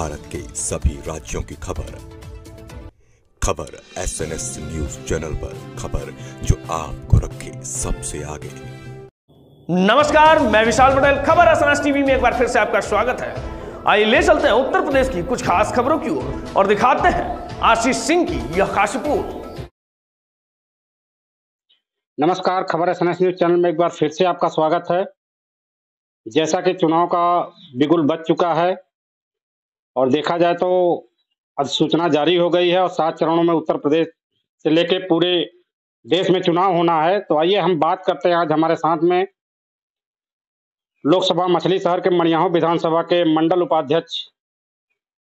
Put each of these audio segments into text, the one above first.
भारत के सभी राज्यों की खबर SNS न्यूज चैनल पर, खबर जो आपको रखे सबसे आगे। नमस्कार, मैं विशाल पटेल। खबर SNS टीवी में एक बार फिर से आपका स्वागत है। आइए ले चलते हैं उत्तर प्रदेश की कुछ खास खबरों की ओर और दिखाते हैं आशीष सिंह की यह खास रिपोर्ट। नमस्कार, खबर SNS न्यूज चैनल में एक बार फिर से आपका स्वागत है। जैसा कि चुनाव का बिगुल बज चुका है और देखा जाए तो अधिसूचना जारी हो गई है और 7 चरणों में उत्तर प्रदेश से लेके पूरे देश में चुनाव होना है। तो आइए हम बात करते हैं। आज हमारे साथ में लोकसभा मछली शहर के मड़ियाहू विधानसभा के मंडल उपाध्यक्ष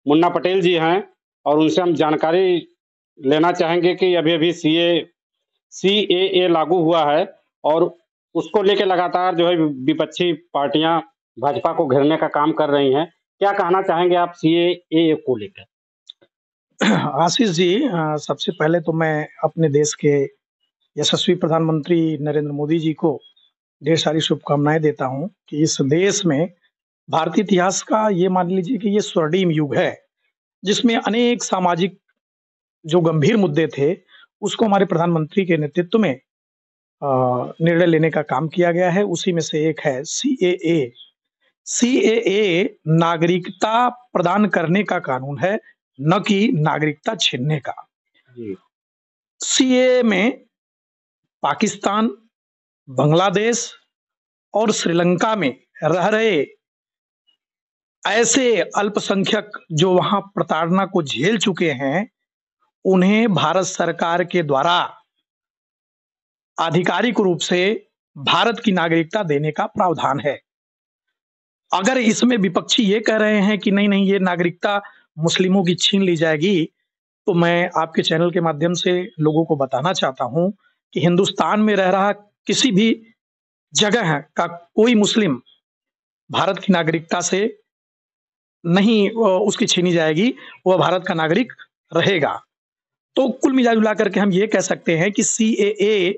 मुन्ना पटेल जी हैं और उनसे हम जानकारी लेना चाहेंगे कि अभी CAA लागू हुआ है और उसको लेके लगातार जो है विपक्षी पार्टियां भाजपा को घेरने का काम कर रही हैं। क्या कहना चाहेंगे आप CAA को लेकर? आशीष जी, सबसे पहले तो मैं अपने देश के यशस्वी प्रधानमंत्री नरेंद्र मोदी जी को ढेर सारी शुभकामनाएं देता हूं कि इस देश में भारतीय इतिहास का ये मान लीजिए कि ये स्वर्णिम युग है, जिसमें अनेक सामाजिक जो गंभीर मुद्दे थे उसको हमारे प्रधानमंत्री के नेतृत्व में निर्णय लेने का काम किया गया है। उसी में से एक है CAA। CAA नागरिकता प्रदान करने का कानून है, न कि नागरिकता छीनने का। CAA में पाकिस्तान, बांग्लादेश और श्रीलंका में रह रहे ऐसे अल्पसंख्यक जो वहां प्रताड़ना को झेल चुके हैं, उन्हें भारत सरकार के द्वारा आधिकारिक रूप से भारत की नागरिकता देने का प्रावधान है। अगर इसमें विपक्षी ये कह रहे हैं कि नहीं नहीं ये नागरिकता मुस्लिमों की छीन ली जाएगी, तो मैं आपके चैनल के माध्यम से लोगों को बताना चाहता हूं कि हिंदुस्तान में रह रहा किसी भी जगह का कोई मुस्लिम भारत की नागरिकता से नहीं उसकी छीनी जाएगी, वह भारत का नागरिक रहेगा। तो कुल मिला करके हम ये कह सकते हैं कि CAA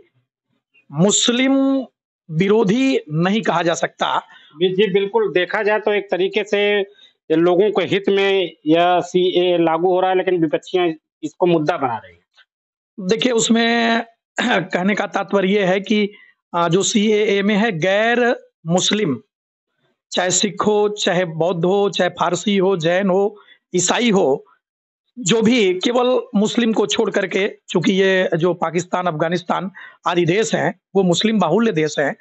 मुस्लिम विरोधी नहीं कहा जा सकता। जी बिल्कुल, देखा जाए तो एक तरीके से लोगों के हित में यह CAA लागू हो रहा है, लेकिन विपक्षियां इसको मुद्दा बना रही हैं। देखिए, उसमें कहने का तात्पर्य यह है कि जो CAA में है, गैर मुस्लिम, चाहे सिख हो, चाहे बौद्ध हो, चाहे फारसी हो, जैन हो, ईसाई हो, जो भी केवल मुस्लिम को छोड़ करके, चूंकि ये जो पाकिस्तान, अफगानिस्तान आदि देश हैं वो मुस्लिम बाहुल्य देश हैं,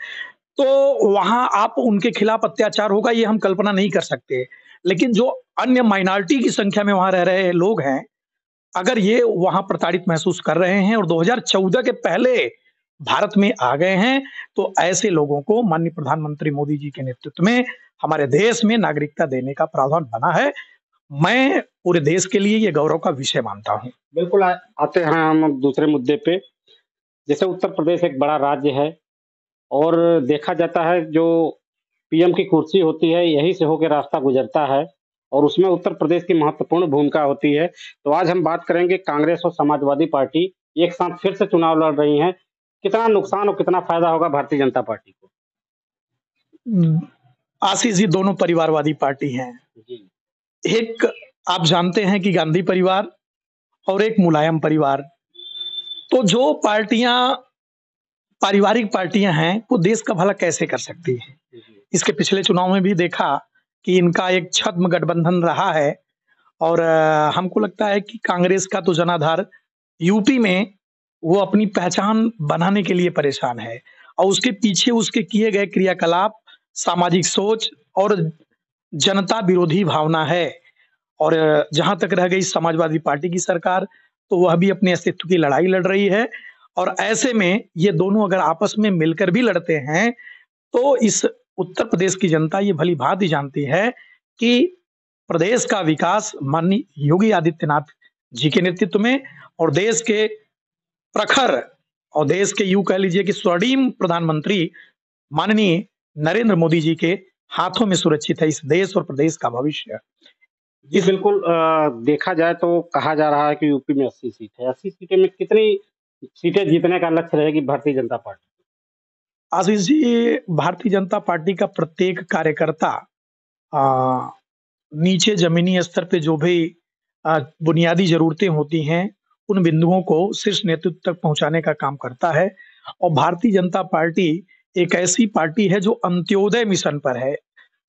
तो वहां आप उनके खिलाफ अत्याचार होगा ये हम कल्पना नहीं कर सकते। लेकिन जो अन्य माइनॉरिटी की संख्या में वहां रह रहे लोग हैं, अगर ये वहां प्रताड़ित महसूस कर रहे हैं और 2014 के पहले भारत में आ गए हैं, तो ऐसे लोगों को माननीय प्रधानमंत्री मोदी जी के नेतृत्व में हमारे देश में नागरिकता देने का प्रावधान बना है। मैं पूरे देश के लिए ये गौरव का विषय मानता हूं। बिल्कुल, आते हैं हम दूसरे मुद्दे पे। जैसे उत्तर प्रदेश एक बड़ा राज्य है और देखा जाता है जो PM की कुर्सी होती है यहीं से होकर रास्ता गुजरता है और उसमें उत्तर प्रदेश की महत्वपूर्ण भूमिका होती है। तो आज हम बात करेंगे, कांग्रेस और समाजवादी पार्टी एक साथ फिर से चुनाव लड़ रही हैं। कितना नुकसान और कितना फायदा होगा भारतीय जनता पार्टी को? आशीष जी, दोनों परिवारवादी पार्टी हैं। एक आप जानते हैं कि गांधी परिवार और एक मुलायम परिवार। तो जो पार्टियां पारिवारिक पार्टियां हैं वो देश का भला कैसे कर सकती हैं? इसके पिछले चुनाव में भी देखा कि इनका एक छद्म गठबंधन रहा है और हमको लगता है कि कांग्रेस का तो जनाधार यूपी में वो अपनी पहचान बनाने के लिए परेशान है और उसके पीछे उसके किए गए क्रियाकलाप, सामाजिक सोच और जनता विरोधी भावना है। और जहां तक रह गई समाजवादी पार्टी की सरकार, तो वह भी अपने अस्तित्व की लड़ाई लड़ रही है और ऐसे में ये दोनों अगर आपस में मिलकर भी लड़ते हैं, तो इस उत्तर प्रदेश की जनता ये भली भांति जानती है कि प्रदेश का विकास माननीय योगी आदित्यनाथ जी के नेतृत्व में और देश के प्रखर और देश के यूं कह लीजिए कि स्वर्णिम प्रधानमंत्री माननीय नरेंद्र मोदी जी के हाथों में सुरक्षित है इस देश और प्रदेश का भविष्य। जी बिल्कुल, देखा जाए तो कहा जा रहा है कि यूपी में 80 सीट है। 80 सीटें में कितनी सीटें जीतने का लक्ष्य रहेगी भारतीय जनता पार्टी? आशीष जी, भारतीय जनता पार्टी का प्रत्येक कार्यकर्ता नीचे जमीनी स्तर पे जो भी बुनियादी जरूरतें होती हैं, उन बिंदुओं को शीर्ष नेतृत्व तक पहुंचाने का काम करता है। और भारतीय जनता पार्टी एक ऐसी पार्टी है जो अंत्योदय मिशन पर है।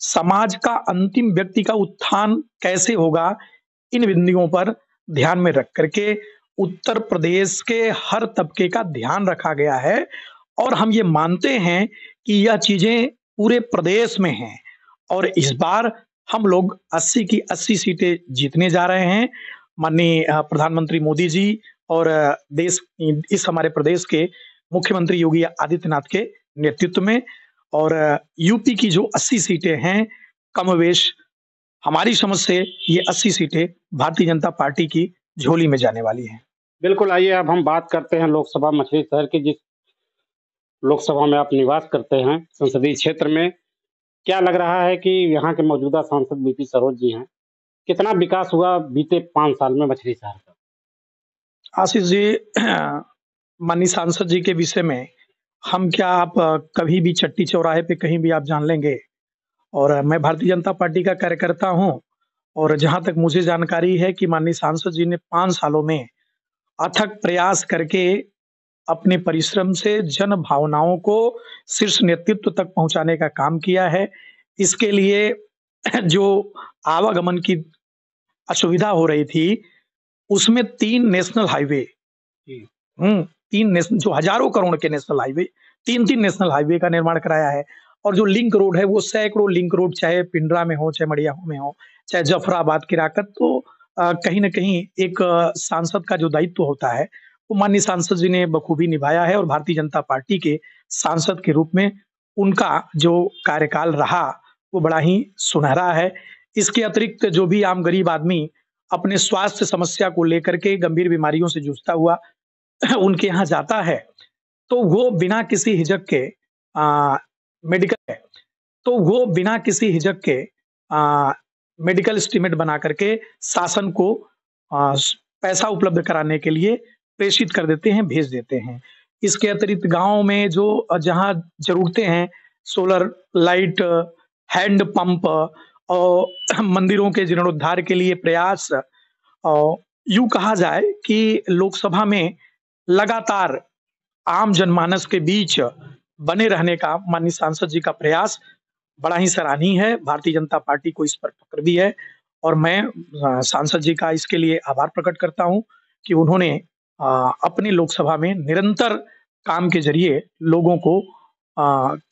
समाज का अंतिम व्यक्ति का उत्थान कैसे होगा, इन बिंदुओं पर ध्यान में रख करके उत्तर प्रदेश के हर तबके का ध्यान रखा गया है। और हम ये मानते हैं कि यह चीजें पूरे प्रदेश में हैं और इस बार हम लोग 80 की 80 सीटें जीतने जा रहे हैं। माननीय प्रधानमंत्री मोदी जी और देश इस हमारे प्रदेश के मुख्यमंत्री योगी आदित्यनाथ के नेतृत्व में। और यूपी की जो 80 सीटें हैं, कमोवेश हमारी समझ से ये 80 सीटें भारतीय जनता पार्टी की झोली में जाने वाली हैं। बिल्कुल, आइए अब हम बात करते हैं लोकसभा मछली शहर की, जिस लोकसभा में आप निवास करते हैं, संसदीय क्षेत्र में। क्या लग रहा है कि यहाँ के मौजूदा सांसद बीपी सरोज जी हैं, कितना विकास हुआ बीते 5 साल में मछली शहर का? आशीष जी, माननीय सांसद जी के विषय में हम क्या आप कभी भी चट्टी चौराहे पे कहीं भी आप जान लेंगे। और मैं भारतीय जनता पार्टी का कार्यकर्ता हूं और जहां तक मुझे जानकारी है कि माननीय सांसद जी ने 5 सालों में अथक प्रयास करके अपने परिश्रम से जन भावनाओं को शीर्ष नेतृत्व तक पहुंचाने का काम किया है। इसके लिए जो आवागमन की असुविधा हो रही थी, उसमें 3 नेशनल हाईवे, 3 नेशनल, जो हजारों करोड़ के नेशनल हाईवे, 3-3 नेशनल हाईवे का निर्माण कराया है। और जो लिंक रोड है वो सैकड़ों लिंक रोड, चाहे पिंडरा में हो, चाहे मड़ियाहू में हो, चाहे जफराबाद किराकत, तो कहीं ना कहीं एक सांसद का जो दायित्व होता है वो माननीय सांसद जी ने बखूबी निभाया है। और भारतीय जनता पार्टी के सांसद के रूप में उनका जो कार्यकाल रहा वो बड़ा ही सुनहरा है। इसके अतिरिक्त जो भी आम गरीब आदमी अपने स्वास्थ्य समस्या को लेकर के गंभीर बीमारियों से जूझता हुआ उनके यहाँ जाता है, तो वो बिना किसी हिचक के मेडिकल है, तो वो बिना किसी हिचक के मेडिकल एस्टीमेट बना करके शासन को पैसा उपलब्ध कराने के लिए प्रेषित कर देते हैं, भेज देते हैं। इसके अतिरिक्त गांव में जो जहां जरूरतें हैं, सोलर लाइट, हैंड पंप और मंदिरों के जीर्णोद्धार के लिए प्रयास, और यूं कहा जाए कि लोकसभा में लगातार आम जनमानस के बीच बने रहने का माननीय सांसद जी का प्रयास बड़ा ही सराहनीय है। भारतीय जनता पार्टी को इस पर फक्र भी है और मैं सांसद जी का इसके लिए आभार प्रकट करता हूं कि उन्होंने अपने लोकसभा में निरंतर काम के जरिए लोगों को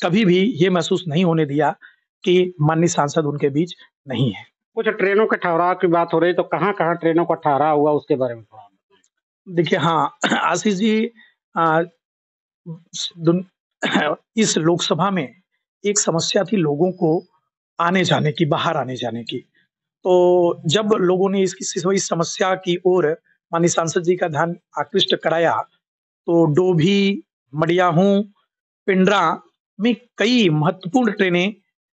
कभी भी ये महसूस नहीं होने दिया कि माननीय सांसद उनके बीच नहीं है। कुछ ट्रेनों के ठहराव की बात हो रही, तो कहाँ-कहाँ ट्रेनों का ठहराव हुआ, उसके बारे में थोड़ा बताएं। देखिए, हाँ आशीष जी, इस लोकसभा में एक समस्या थी लोगों को आने जाने की, बाहर आने जाने की। तो जब लोगों ने इस समस्या की ओर माननीय सांसद जी का ध्यान आकृष्ट कराया, तो डोभी, मड़ियाहू, पिंडरा में कई महत्वपूर्ण ट्रेनें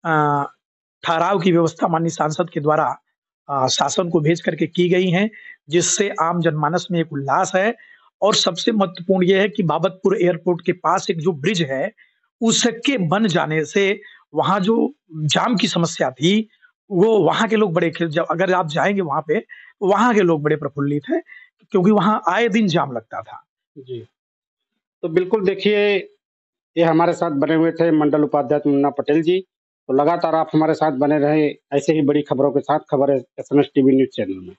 ठहराव की व्यवस्था माननीय सांसद के द्वारा शासन को भेज करके की गई हैं, जिससे आम जनमानस में एक उल्लास है। और सबसे महत्वपूर्ण यह है कि बाबतपुर एयरपोर्ट के पास एक जो ब्रिज है, उसके बन जाने से वहां जो जाम की समस्या थी, वो वहां के लोग बड़े, जब अगर आप जाएंगे वहां पे, तो वहां के लोग बड़े प्रफुल्लित हैं, क्योंकि वहां आए दिन जाम लगता था। जी, तो बिल्कुल देखिए, ये हमारे साथ बने हुए थे मंडल उपाध्यक्ष मुन्ना पटेल जी। तो लगातार आप हमारे साथ बने रहे ऐसे ही बड़ी खबरों के साथ, खबर SMS टीवी न्यूज चैनल में।